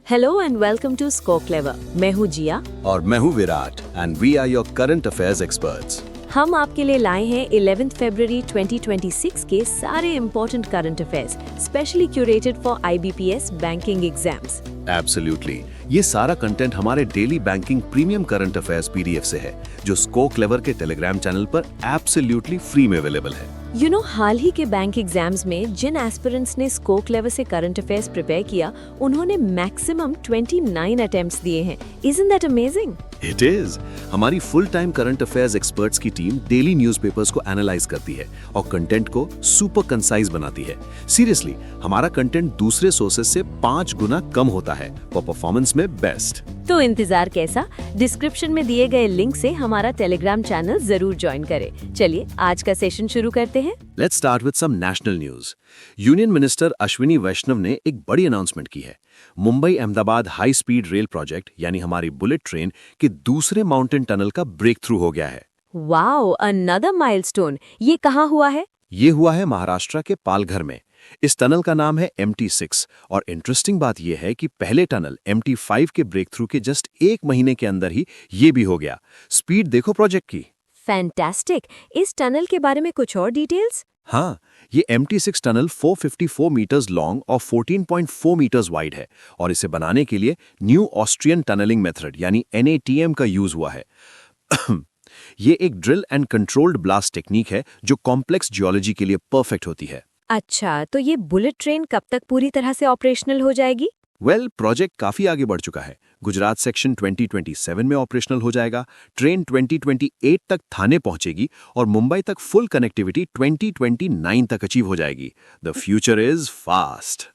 Hello and welcome to Sco Clever. मैं हूँ जिया और मैं हूँ Virat and we are your current affairs experts. हम आपके लिए लाए हैं 11 फरवरी 2026 के सारे important current affairs specially curated for IBPS banking exams. Absolutely, ये सारा कंटेंट हमारे daily banking premium current affairs PDF से है जो स्को क्लेवर के टेलीग्राम चैनल पर एब्सोल्युटली फ्री में अवेलेबल है। हाल ही के बैंक एग्जाम्स में जिन एस्पिरेंट्स ने स्को क्लेवर से करंट अफेयर्स प्रिपेयर किया उन्होंने मैक्सिमम 29 अटेम्प्ट्स दिए हैं। Isn't that amazing? It is. हमारी full time current affairs experts की टीम डेली न्यूज़पेपर्स को एनालाइज करती है और कंटेंट को सुपर कंसाइज बनाती है। सीरियसली, हमारा कंटेंट दूसरे सोर्सेज से 5 गुना कम होता है और परफॉर्मेंस में बेस्ट। तो इंतजार कैसा? डिस्क्रिप्शन में दिए गए लिंक से हमारा टेलीग्राम चैनल जरूर ज्वाइन करें। चलिए आज का सेशन शुरू करते हैं। Let's start with some national news. Union minister Ashwini Vaishnaw ने एक बड़ी अनाउंसमेंट की है। Mumbai Ahmedabad high speed rail project यानी हमारी बुलेट ट्रेन के दूसरे माउंटेन टनल का ब्रेक थ्रू हो गया है। Wow, another milestone. ये कहाँ हुआ है? ये हुआ है महाराष्ट्र के पालघर में। इस टनल का नाम है MT6 और इंटरेस्टिंग बात यह है कि पहले टनल MT5 के ब्रेक थ्रू के जस्ट 1 महीने के अंदर ही ये भी हो गया। स्पीड देखो प्रोजेक्ट की। फैंटास्टिक। इस टनल के बारे में कुछ और डिटेल्स? हाँ, ये MT6 टनल 454 मीटर्स लॉन्ग और 14.4 मीटर्स वाइड है और इसे बनाने के लिए न्यू ऑस्ट्रियन टनलिंग मेथड यानी NATM का यूज हुआ है। ये एक drill and controlled blast technique है जो कॉम्प्लेक्स जियोलॉजी के लिए परफेक्ट होती है। अच्छा, तो ये बुलेट ट्रेन कब तक पूरी तरह से ऑपरेशनल हो जाएगी? प्रोजेक्ट काफी आगे बढ़ चुका है। गुजरात सेक्शन 2027 में ऑपरेशनल हो जाएगा, ट्रेन 2028 तक थाने पहुंचेगी और मुंबई तक फुल कनेक्टिविटी 2029 तक अचीव हो जाएगी। The future is fast.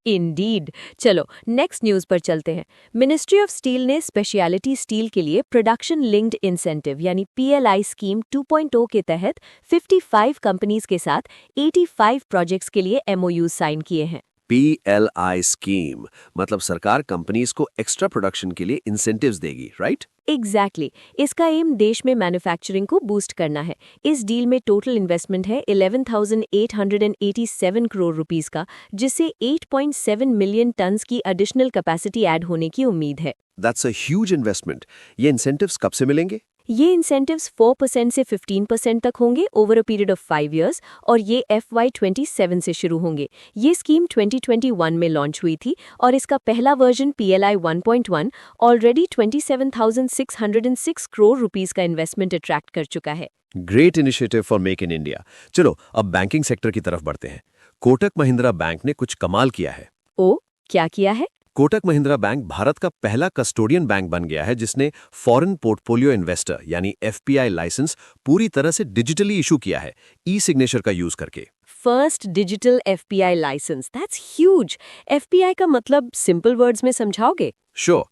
Indeed. चलो नेक्स्ट न्यूज पर चलते हैं। मिनिस्ट्री ऑफ स्टील ने स्पेशलिटी स्टील के लिए प्रोडक्शन लिंक्ड इंसेंटिव यानी PLI स्कीम 2.0 के तहत 55 कंपनीज के साथ 85 प्रोजेक्ट्स के लिए MOUs साइन किए हैं। PLI स्कीम मतलब सरकार कंपनीज को एक्स्ट्रा प्रोडक्शन के लिए इंसेंटिव्स देगी, राइट? एग्जैक्टली। इसका एम देश में मैन्युफैक्चरिंग को बूस्ट करना है। इस डील में टोटल इन्वेस्टमेंट है 11,887 करोड़ रुपीस का, जिससे 8.7 मिलियन टन्स की एडिशनल कैपेसिटी ऐड होने की उम्मीद है। That's a huge investment. ये इंसेंटिव्स कब से मिलेंगे? ये इंसेंटिव्स 4% से 15% तक होंगे over a period of 5 years और ये FY27 से शुरू होंगे। ये स्कीम 2021 में लॉन्च हुई थी और इसका पहला version PLI 1.1 already 27,606 crore rupees का इन्वेस्टमेंट अट्रैक्ट कर चुका है। Great initiative for make in India. चलो अब बैंकिंग सेक्टर की तरफ बढ़ते हैं। कोटक महिंद्रा बैंक ने कुछ कमाल किया है। ओ, क्या किया है? कोटक महिंद्रा बैंक भारत का पहला कस्टोडियन बैंक बन गया है जिसने फॉरेन पोर्टफोलियो इन्वेस्टर यानी FPI लाइसेंस पूरी तरह से डिजिटली इशू किया है, ई-सिग्नेचर का यूज करके। First digital FPI licence, that's huge. FPI का मतलब सिंपल वर्ड्स में समझाओगे? श्योर।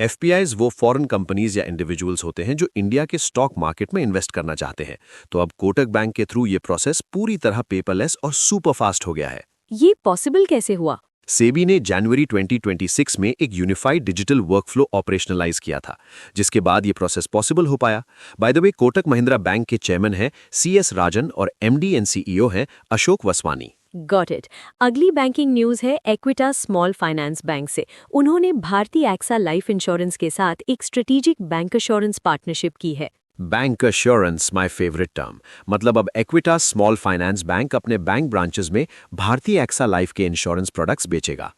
FPIs वो फॉरेन कंपनीज या इंडिविजुअल्स होते हैं जो इंडिया के स्टॉक मार्केट में इन्वेस्ट करना चाहते हैं। तो अब कोटक बैंक के थ्रू ये प्रोसेस पूरी तरह पेपरलेस और सुपर फास्ट हो गया है। ये पॉसिबल कैसे हुआ? सेबी ने जनवरी 2026 में एक यूनिफाइड डिजिटल वर्कफ्लो ऑपरेशनलाइज किया था, जिसके बाद ये प्रोसेस पॉसिबल हो पाया। By the way, Kotak Mahindra bank के चेयरमैन हैं CS राजन और MD एंड CEO हैं अशोक वसवानी। Got it. अगली बैंकिंग न्यूज है एक्विटा स्मॉल फाइनेंस बैंक से। उन्होंने भारतीय एक्सा लाइफ इंश्योरेंस के साथ एक स्ट्रेटेजिक बैंक एश्योरेंस पार्टनरशिप की है। Bank assurance my favourite term. मतलब अब एक्विटास स्मॉल फाइनेंस बैंक अपने बैंक ब्रांचेस में भारतीय एक्सा लाइफ के इंश्योरेंस प्रोडक्ट्स बेचेगा।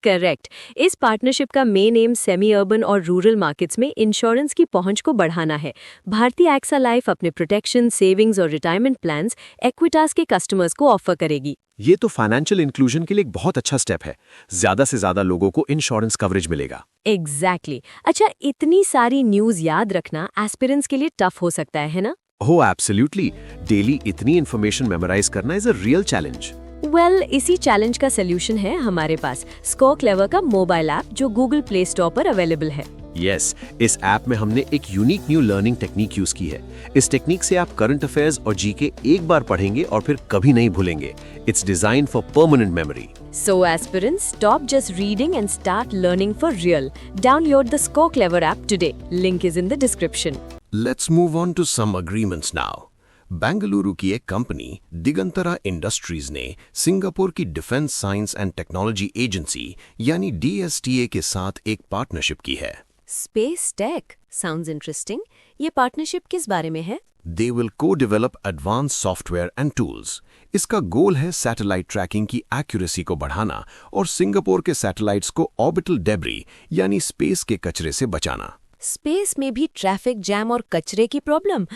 करेक्ट। इस पार्टनरशिप का मेन एम सेमी अर्बन और रूरल मार्केट्स में इंश्योरेंस की पहुंच को बढ़ाना है। भारतीय एक्सा लाइफ अपने प्रोटेक्शन, सेविंग्स और रिटायरमेंट प्लान्स एक्विटास के कस्टमर्स को ऑफर करेगी। ये तो फाइनेंशियल इंक्लूजन के लिए एक बहुत अच्छा स्टेप है। ज्यादा से ज्यादा लोगों को इंश्योरेंस कवरेज मिलेगा। एग्जैक्टली। अच्छा, इतनी सारी न्यूज याद रखना एस्पिरेंट्स के लिए टफ हो सकता है ना? हो एब्सोल्युटली। डेली इतनी इन्फॉर्मेशन मेमोराइज करना इज अ रियल चैलेंज। इसी चैलेंज का सोल्यूशन है हमारे पास स्को क्लेवर का मोबाइल ऐप जो गूगल प्ले स्टोर पर अवेलेबल है। यस, इस ऐप में हमने एक unique new learning technique use की है। इस टेक्निक से आप करंट अफेयर्स और जीके एक बार पढ़ेंगे और फिर कभी नहीं भूलेंगे। It's design for permanent memory. So aspirants, stop just reading and start learning for real. Download the Score Clever app today. Link is in the description. Let's move on to some agreements now. Bengaluru की एक company Digantara industries ने Singapore की defence science and technology agency यानी DSTA के साथ एक partnership की है। Space tech sounds interesting. ये पार्टनरशिप किस बारे में है? They will co-develop advanced software and tools. इसका गोल है सैटेलाइट ट्रैकिंग की एक्यूरेसी को बढ़ाना और सिंगापुर के सैटेलाइट्स को ऑर्बिटल डेब्री यानी स्पेस के कचरे से बचाना। स्पेस में भी ट्रैफिक जैम और कचरे की problem.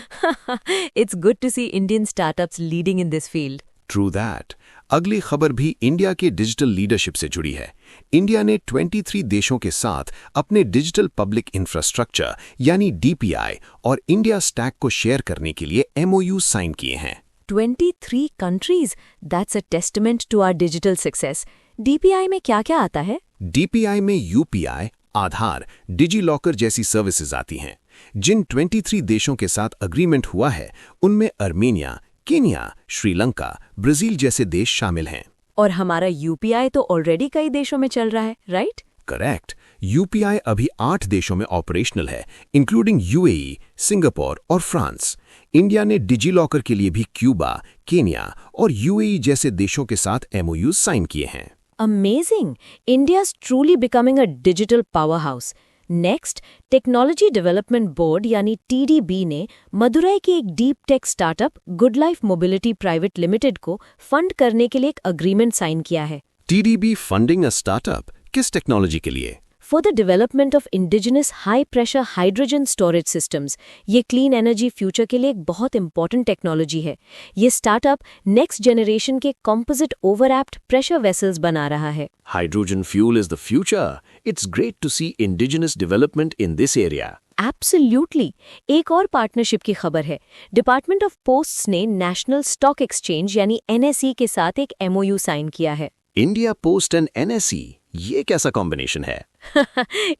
It's good to see Indian startups leading in this field. True that. अगली खबर भी इंडिया के डिजिटल लीडरशिप से जुड़ी है। इंडिया ने 23 देशों के साथ अपने डिजिटल पब्लिक इंफ्रास्ट्रक्चर यानी DPI और इंडिया स्टैक को शेयर करने के लिए MOU साइन किए हैं। 23 countries, that's a testament to our digital success. DPI में क्या-क्या आता है? DPI में UPI, आधार, डिजीलॉकर जैसी सर्विसेज आती हैं। जिन 23 देशों के साथ अग्रीमेंट हुआ है, उनमें अर्मेनिया, केन्या, श्रीलंका, ब्राजील जैसे देश शामिल हैं। और हमारा UPI तो ऑलरेडी कई देशों में चल रहा है, राइट? करेक्ट। UPI अभी 8 देशों में ऑपरेशनल है, इंक्लूडिंग UAE, सिंगापुर और फ्रांस। इंडिया ने डिजीलॉकर के लिए भी क्यूबा, केन्या और UAE जैसे देशों के साथ MOU साइन किए हैं। Amazing! India's truly becoming a digital powerhouse. Next, technology development board यानी TDB ने मदुरई की एक deep tech startup good life mobility private limited को फंड करने के लिए एक अग्रीमेंट साइन किया है। TDB फंडिंग अ स्टार्टअप किस टेक्नोलॉजी के लिए? For the development of indigenous high pressure hydrogen storage systems. ये क्लीन एनर्जी फ्यूचर के लिए एक बहुत इंपॉर्टेंट टेक्नोलॉजी है। ये स्टार्टअप नेक्स्ट जनरेशन के कॉम्पोजिट ओवरएप्ड प्रेशर वेसल्स बना रहा है। Hydrogen fuel is the future. It's great to see indigenous development in this area. Absolutely. एक और पार्टनरशिप की खबर है। डिपार्टमेंट ऑफ पोस्ट्स ने नेशनल स्टॉक एक्सचेंज यानी NSE के साथ एक MOU साइन किया है। India Post and NSE, ये कैसा कॉम्बिनेशन है?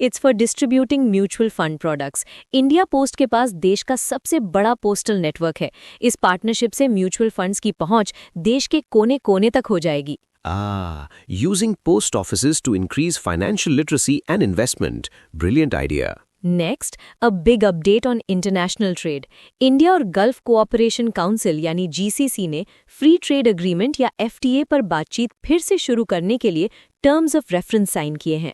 It's for distributing mutual fund products. India post के पास देश का सबसे बड़ा पोस्टल नेटवर्क है। इस पार्टनरशिप से म्यूचुअल फंड्स की पहुंच देश के कोने-कोने तक हो जाएगी। Using post offices to increase financial literacy and investment. Brilliant idea. Next, a big update on international trade. India और गल्फ कोऑपरेशन काउंसिल यानी GCC ने फ्री ट्रेड एग्रीमेंट या FTA पर बातचीत फिर से शुरू करने के लिए टर्म्स ऑफ रेफरेंस साइन किए हैं।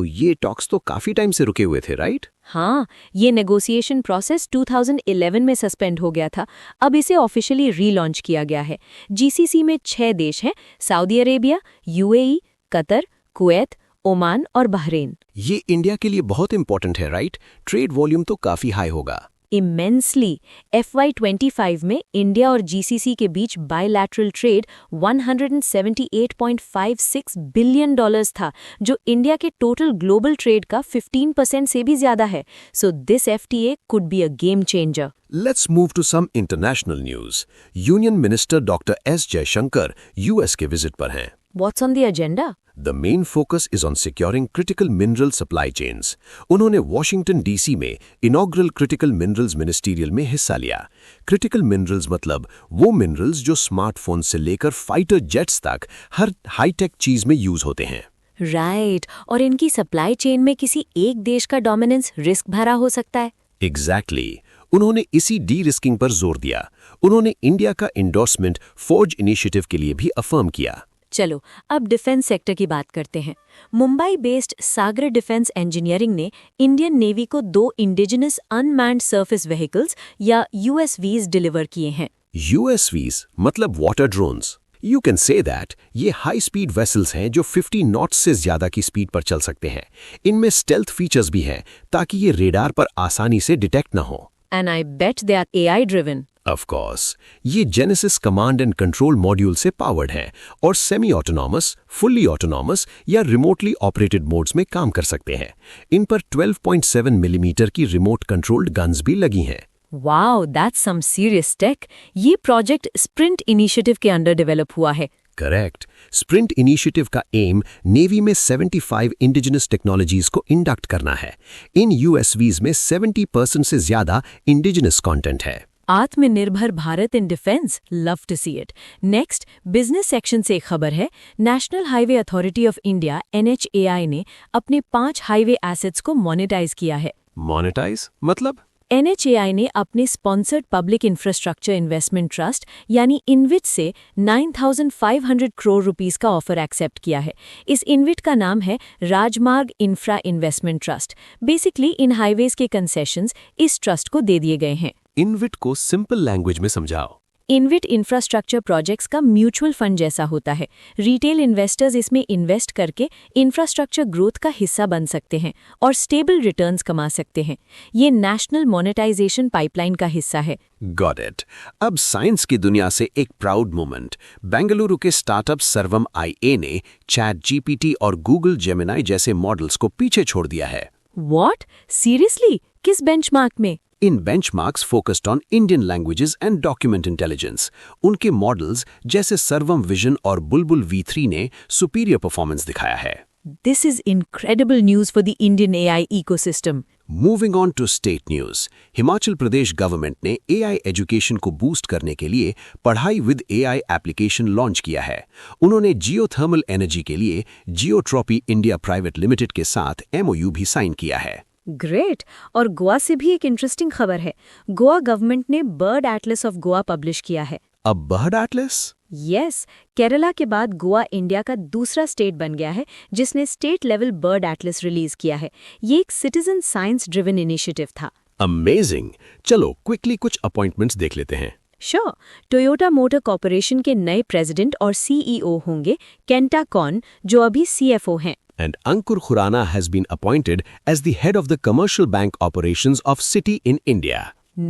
ये टॉक्स तो काफी टाइम से रुके हुए थे, राइट? हाँ, ये नेगोशिएशन प्रोसेस 2011 में सस्पेंड हो गया था। अब इसे ऑफिशियली रीलॉन्च किया गया है। GCC में 6 देश हैं: Saudi Arabia, UAE, Qatar, Kuwait, Oman और बहरीन। ये इंडिया के लिए बहुत इंपॉर्टेंट है, राइट? ट्रेड वॉल्यूम तो काफी हाई होगा। इमेंसली। FY25 में इंडिया और GCC के बीच बायलैटरल ट्रेड $178.56 बिलियन था, जो इंडिया के टोटल ग्लोबल ट्रेड का 15% से भी ज्यादा है। So this FTA could be a game changer. Let's move to some international news. Union Minister Dr. S. Jaishankar US के विजिट पर हैं। What's on the agenda? The main focus is on securing critical mineral supply chains. उन्होंने Washington DC में inaugural critical minerals ministerial में हिस्सा लिया। Critical minerals मतलब वो minerals जो स्मार्टफोन से लेकर फाइटर जेट्स तक हर हाईटेक चीज में यूज होते हैं। राइट, और इनकी सप्लाई चेन में किसी एक देश का डोमिनेंस रिस्क भरा हो सकता है। Exactly. उन्होंने इसी डी-रिस्किंग पर जोर दिया। उन्होंने इंडिया का इंडोर्समेंट फॉर्ज इनिशिएटिव के लिए भी अफर्म किया। चलो अब डिफेंस सेक्टर की बात करते हैं। मुंबई बेस्ड सागर डिफेंस इंजीनियरिंग ने इंडियन नेवी को 2 इंडिजिनस अनमैन्ड सर्फेस व्हीकल्स या USVs डिलीवर किए हैं। USVs मतलब water drones. You can say that ये हाई स्पीड वेसल्स हैं जो 50 नॉट्स से ज्यादा की स्पीड पर चल सकते हैं। इनमें स्टेल्थ फीचर्स भी हैं ताकि ये रेडार पर आसानी से डिटेक्ट न हो। And I bet they are AI driven. Of course, ये genesis command and control module से पावर्ड हैं और सेमी ऑटोनॉमस, फुल्ली ऑटोनॉमस या रिमोटली ऑपरेटेड मोड्स में काम कर सकते हैं। इन पर 12.7 मिलीमीटर की रिमोट कंट्रोल्ड गन्स भी लगी हैं। Wow, that's some serious tech. ये प्रोजेक्ट स्प्रिंट इनिशिएटिव के अंडर डेवलप हुआ है। करेक्ट। स्प्रिंट इनिशिएटिव का एम नेवी में 75 इंडिजिनस टेक्नोलॉजीज को इंडक्ट करना है। इन USVs में 70% से ज्यादा इंडिजिनस कंटेंट है। Atmanirbhar Bharat in defence, love to see it. Next, business section से एक खबर है। National Highway Authority of India NHAI ने अपने 5 हाईवे एसेट्स को मोनेटाइज किया है। मोनेटाइज मतलब? NHAI ने अपने sponsored public infrastructure investment trust यानी इनविट से 9,500 करोड़ रुपीस का ऑफर एक्सेप्ट किया है। इस इनविट का नाम है राजमार्ग इंफ्रा इन्वेस्टमेंट ट्रस्ट। बेसिकली इन हाईवेज के कंसेशंस इस ट्रस्ट को दे दिए गए हैं। इनविट को सिंपल लैंग्वेज में समझाओ। इनविट इंफ्रास्ट्रक्चर प्रोजेक्ट्स का म्यूचुअल फंड जैसा होता है। रिटेल इन्वेस्टर्स इसमें इन्वेस्ट करके इंफ्रास्ट्रक्चर ग्रोथ का हिस्सा बन सकते हैं और स्टेबल रिटर्न्स कमा सकते हैं। ये नेशनल मोनेटाइजेशन पाइपलाइन का हिस्सा है। Got it. अब साइंस की दुनिया से एक प्राउड मोमेंट। बेंगलुरु के स्टार्टअप सर्वम IA ने चैट GPT और गूगल जेमिनाई जैसे मॉडल्स को पीछे छोड़ दिया है। व्हाट? सीरियसली? किस बेंचमार्क में? In benchmarks focused on Indian languages and document intelligence. उनके मॉडल्स जैसे सर्वम विजन और बुलबुल V3 ने सुपीरियर परफॉर्मेंस दिखाया है। This is incredible news for the Indian AI ecosystem. Moving on to state news. Himachal Pradesh government ने AI education को boost करने के लिए पढ़ाई विद AI एप्लीकेशन लॉन्च किया है। उन्होंने जियोथर्मल एनर्जी के लिए जियोट्रॉपी इंडिया प्राइवेट लिमिटेड के साथ MOU भी साइन किया है। ग्रेट। और गोवा से भी एक इंटरेस्टिंग खबर है। गोवा गवर्नमेंट ने bird Atlas of Goa publish किया है। अब बर्ड एटलस? यस, केरला के बाद गोवा इंडिया का दूसरा स्टेट बन गया है जिसने state level bird Atlas release किया है। ये एक सिटीजन साइंस ड्रिवन इनिशिएटिव था। अमेजिंग। चलो क्विकली कुछ अपॉइंटमेंट्स देख लेते हैं। श्योर। टोयोटा मोटर कॉर्पोरेशन के नए प्रेसिडेंट और CEO होंगे केंटा कॉन, जो अभी CFO हैं। And Ankur Khurana has been appointed as the head of the commercial bank operations of Citi in India.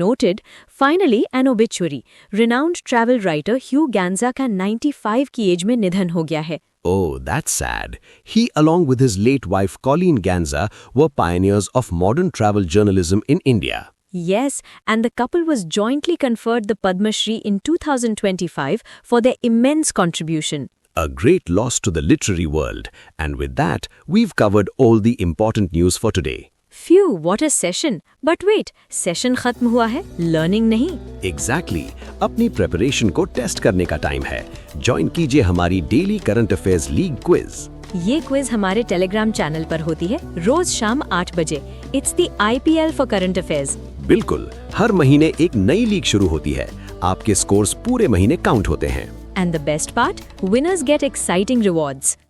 Noted. Finally, an obituary. Renowned travel writer Hugh Ganza का 95 की as में निधन हो गया है। Oh, that's sad. He, along with his late wife Colleen Ganza, were pioneers of modern travel journalism in India. Yes, and the couple was jointly conferred the Padma Shri in 2025 for their immense contribution. A great loss to the literary world. And with that, we've covered all the important news for today. Phew, what a session. But wait, session खत्म हुआ है, learning नहीं। Exactly. अपनी preparation को test करने का time है। Join कीजिए हमारी daily current affairs league quiz. ये क्विज हमारे टेलीग्राम चैनल पर होती है रोज शाम 8 बजे। It's the IPL for current affairs. बिल्कुल, हर महीने एक नई लीग शुरू होती है। आपके स्कोर्स पूरे महीने काउंट होते हैं। And the best part, winners get exciting rewards.